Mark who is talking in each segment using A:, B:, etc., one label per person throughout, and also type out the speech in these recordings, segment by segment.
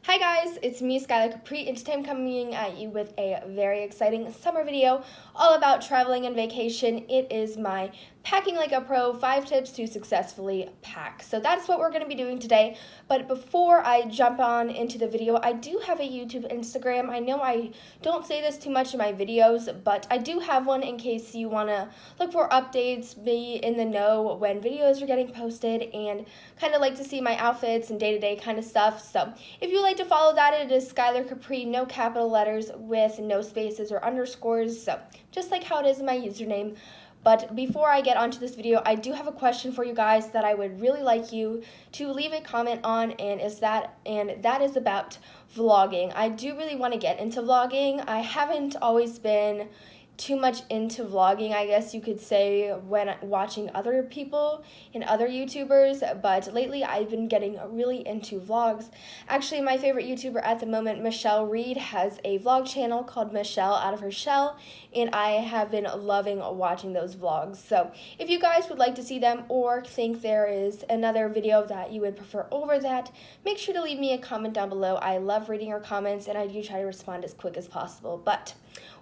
A: Hi guys, it's me, Skylar Capri, and today I'm coming at you with a very exciting summer video all about traveling and vacation. It is my Packing Like a Pro 5 tips to successfully pack. So that's what we're going to be doing today. But before I jump on into the video, I do have a YouTube Instagram. I know I don't say this too much in my videos, but I do have one in case you want to look for updates, be in the know when videos are getting posted, and kind of like to see my outfits and day-to-day kind of stuff. So if you like to follow that, it is Skylar Capri, no capital letters with no spaces or underscores, so just like how it is in my username. But before I get onto this video, I do have a question for you guys that I would really like you to leave a comment on, and that is about vlogging. I do really want to get into vlogging. I haven't always been too much into vlogging, I guess you could say, when watching other people and other YouTubers, but lately I've been getting really into vlogs. Actually, my favorite YouTuber at the moment, Michelle Reed, has a vlog channel called Michelle Out of Her Shell, and I have been loving watching those vlogs. So if you guys would like to see them or think there is another video that you would prefer over that, make sure to leave me a comment down below. I love reading your comments, and I do try to respond as quick as possible. But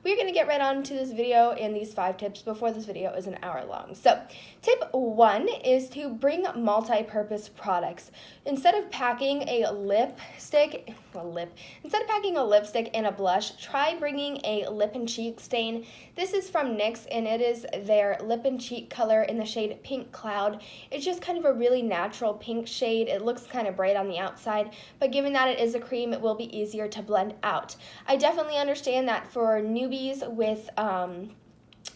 A: we're going to get right on to this video and these 5 tips before this video is an hour long. So, tip 1 is to bring multi-purpose products. Instead of packing a lipstick and a blush, try bringing a lip and cheek stain. This is from NYX, and it is their lip and cheek color in the shade Pink Cloud. It's just kind of a really natural pink shade. It looks kind of bright on the outside, but given that it is a cream, it will be easier to blend out. I definitely understand that for newbies with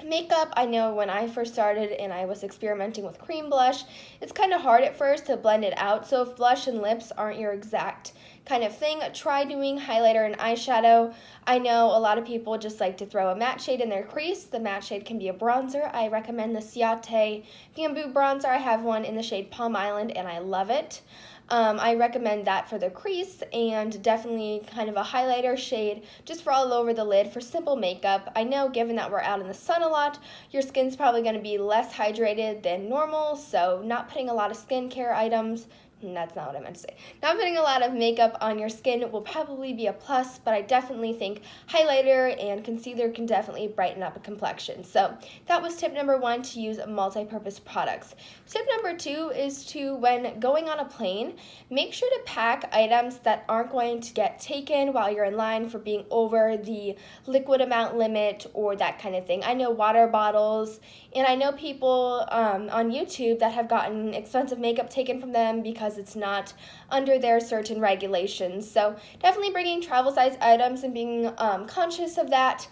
A: makeup, I know when I first started and I was experimenting with cream blush, it's kind of hard at first to blend it out. So if blush and lips aren't your exact kind of thing, try doing highlighter and eyeshadow. I know a lot of people just like to throw a matte shade in their crease. The matte shade can be a bronzer. I recommend the Ciate Bamboo bronzer. I have one in the shade Palm Island and I love it. I recommend that for the crease, and definitely kind of a highlighter shade just for all over the lid for simple makeup. I know given that we're out in the sun a lot, your skin's probably going to be less hydrated than normal, so not putting a lot of skincare items. That's not what I meant to say. Not putting a lot of makeup on your skin will probably be a plus, but I definitely think highlighter and concealer can definitely brighten up a complexion. So that was tip number 1, to use multi-purpose products. Tip number 2 is to, when going on a plane, make sure to pack items that aren't going to get taken while you're in line for being over the liquid amount limit or that kind of thing. I know water bottles, and I know people on YouTube that have gotten expensive makeup taken from them because it's not under their certain regulations. So definitely bringing travel size items and being conscious of that.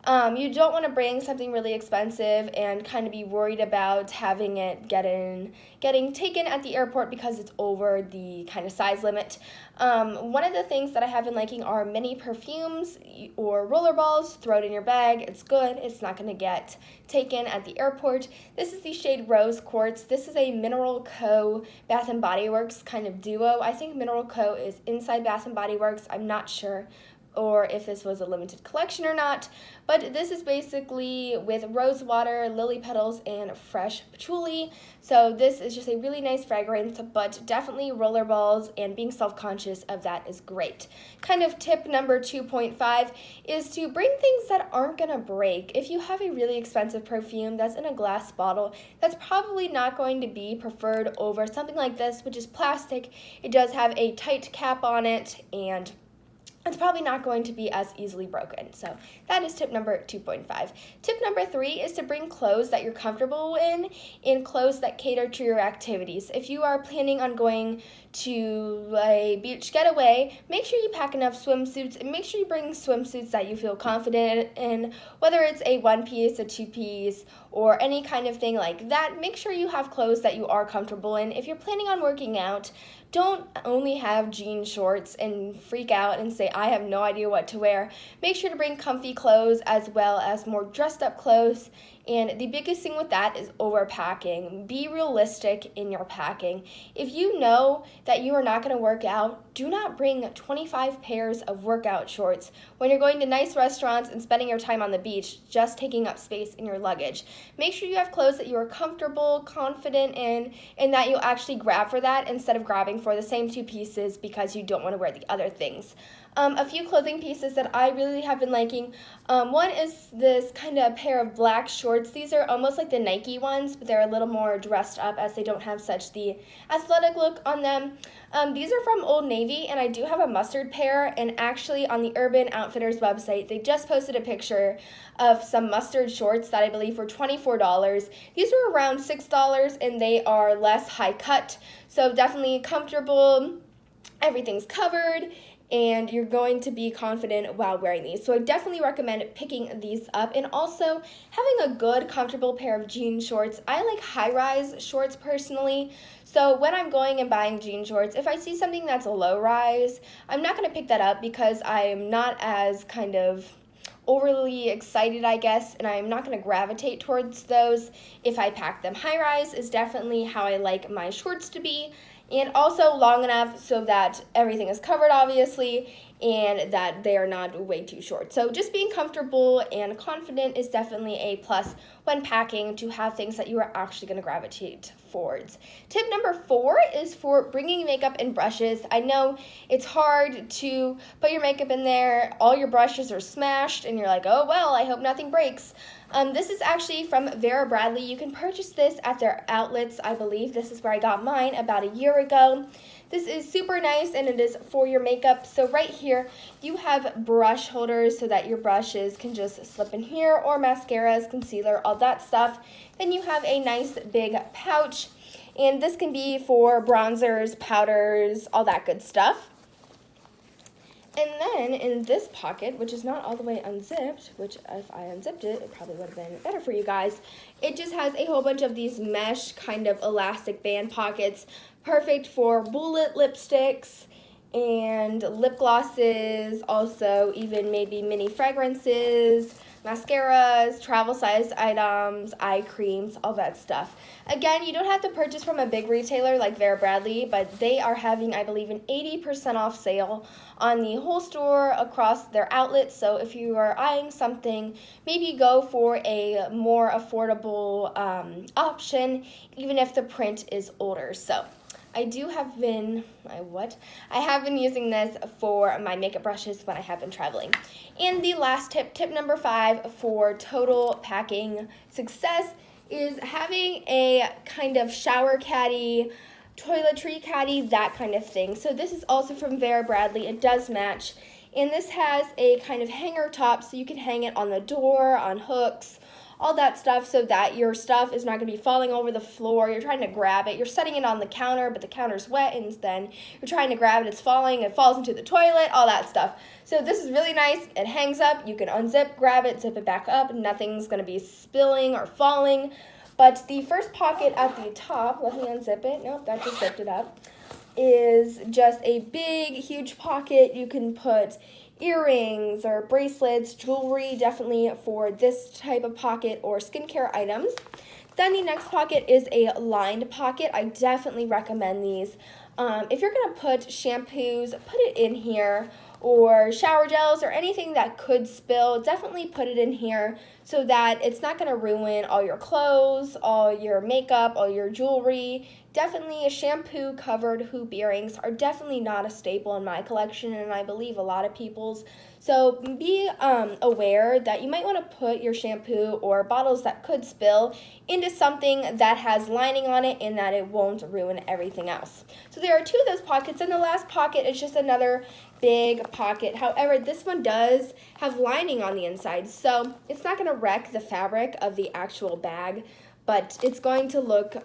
A: You don't want to bring something really expensive and kind of be worried about having it getting taken at the airport because it's over the kind of size limit. One of the things that I have been liking are mini perfumes or roller balls. Throw it in your bag. It's good. It's not going to get taken at the airport. This is the shade Rose Quartz. This is a Mineral Co. Bath & Body Works kind of duo. I think Mineral Co. is inside Bath & Body Works. I'm not sure, or if this was a limited collection or not, but this is basically with rose water, lily petals, and fresh patchouli. So this is just a really nice fragrance, but definitely roller balls and being self-conscious of that is great. Kind of tip number 2.5 is to bring things that aren't gonna break. If you have a really expensive perfume that's in a glass bottle, that's probably not going to be preferred over something like this, which is plastic. It does have a tight cap on it, and it's probably not going to be as easily broken. So that is tip number 2.5. Tip number 3 is to bring clothes that you're comfortable in and clothes that cater to your activities. If you are planning on going to a beach getaway, make sure you pack enough swimsuits, and make sure you bring swimsuits that you feel confident in, whether it's a 1-piece, a 2-piece, or any kind of thing like that. Make sure you have clothes that you are comfortable in. If you're planning on working out, don't only have jean shorts and freak out and say, I have no idea what to wear. Make sure to bring comfy clothes as well as more dressed up clothes And the biggest thing with that is overpacking. Be realistic in your packing. If you know that you are not going to work out, do not bring 25 pairs of workout shorts when you're going to nice restaurants and spending your time on the beach, just taking up space in your luggage. Make sure you have clothes that you are comfortable, confident in, and that you'll actually grab for that instead of grabbing for the same two pieces because you don't want to wear the other things. A few clothing pieces that I really have been liking. One is this kind of pair of black shorts. These are almost like the Nike ones, but they're a little more dressed up as they don't have such the athletic look on them. These are from Old Navy, and I do have a mustard pair, and actually on the Urban Outfitters website, they just posted a picture of some mustard shorts that I believe were $24. These were around $6, and they are less high cut, so definitely comfortable. Everything's covered, and you're going to be confident while wearing these. So I definitely recommend picking these up, and also having a good, comfortable pair of jean shorts. I like high-rise shorts personally, so when I'm going and buying jean shorts, if I see something that's a low-rise, I'm not going to pick that up because I'm not as kind of overly excited, I guess, and I'm not going to gravitate towards those if I pack them. High-rise is definitely how I like my shorts to be, and also long enough so that everything is covered, obviously, and that they are not way too short. So just being comfortable and confident is definitely a plus when packing, to have things that you are actually going to gravitate towards. Tip number 4 is for bringing makeup and brushes. I know it's hard to put your makeup in there, all your brushes are smashed, and you're like, oh well, I hope nothing breaks. This is actually from Vera Bradley. You can purchase this at their outlets. I believe this is where I got mine about a year ago. This is super nice, and it is for your makeup. So right here, you have brush holders so that your brushes can just slip in here, or mascaras, concealer, all that stuff. Then you have a nice big pouch, and this can be for bronzers, powders, all that good stuff. And then in this pocket, which is not all the way unzipped, which if I unzipped it, it probably would have been better for you guys, it just has a whole bunch of these mesh kind of elastic band pockets, perfect for bullet lipsticks and lip glosses, also even maybe mini fragrances, mascaras, travel-sized items, eye creams, all that stuff. Again, you don't have to purchase from a big retailer like Vera Bradley, but they are having, I believe, an 80% off sale on the whole store across their outlets. So if you are eyeing something, maybe go for a more affordable option, even if the print is older. So I have been using this for my makeup brushes when I have been traveling. And the last tip number 5 for total packing success, is having a kind of shower caddy, toiletry caddy, that kind of thing. So this is also from Vera Bradley. It does match. And this has a kind of hanger top, so you can hang it on the door, on hooks, all that stuff, so that your stuff is not going to be falling over the floor. You're trying to grab it. You're setting it on the counter, but the counter's wet, and then you're trying to grab it. It's falling. It falls into the toilet, all that stuff. So this is really nice. It hangs up. You can unzip, grab it, zip it back up. Nothing's going to be spilling or falling. But the first pocket at the top, let me unzip it. Nope, that just zipped it up, is just a big, huge pocket. You can put earrings or bracelets, jewelry, definitely for this type of pocket, or skincare items. Then the next pocket is a lined pocket. I definitely recommend these. If you're going to put shampoos, put it in here, or shower gels or anything that could spill, definitely put it in here so that it's not going to ruin all your clothes, all your makeup, all your jewelry. Definitely shampoo covered hoop earrings are definitely not a staple in my collection, and I believe a lot of people's. So be aware that you might want to put your shampoo or bottles that could spill into something that has lining on it, and that it won't ruin everything else. So there are 2 of those pockets, and the last pocket is just another big pocket. However, this one does have lining on the inside, so it's not going to wreck the fabric of the actual bag, but it's going to look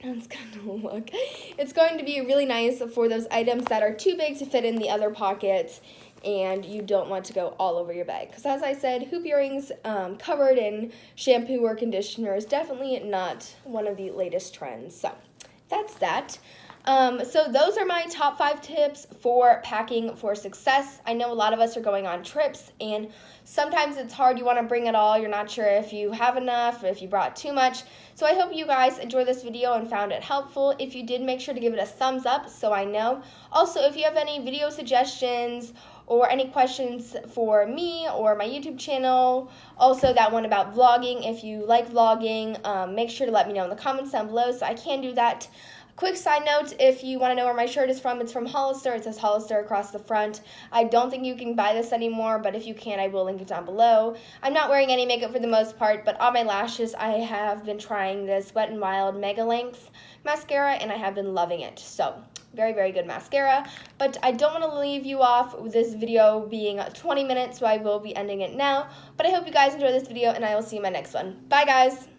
A: it's going to be really nice for those items that are too big to fit in the other pockets, and you don't want to go all over your bag. Because as I said, hoop earrings covered in shampoo or conditioner is definitely not one of the latest trends. So that's that. So those are my top 5 tips for packing for success. I know a lot of us are going on trips, and sometimes it's hard. You want to bring it all. You're not sure if you have enough, if you brought too much. So I hope you guys enjoyed this video and found it helpful. If you did, make sure to give it a thumbs up so I know. Also, if you have any video suggestions or any questions for me or my YouTube channel, also that one about vlogging, if you like vlogging, make sure to let me know in the comments down below so I can do that. Quick side note, if you want to know where my shirt is from, it's from Hollister. It says Hollister across the front. I don't think you can buy this anymore, but if you can, I will link it down below. I'm not wearing any makeup for the most part, but on my lashes, I have been trying this Wet n Wild Mega Length mascara, and I have been loving it. So, very, very good mascara. But I don't want to leave you off with this video being 20 minutes, so I will be ending it now. But I hope you guys enjoyed this video, and I will see you in my next one. Bye, guys!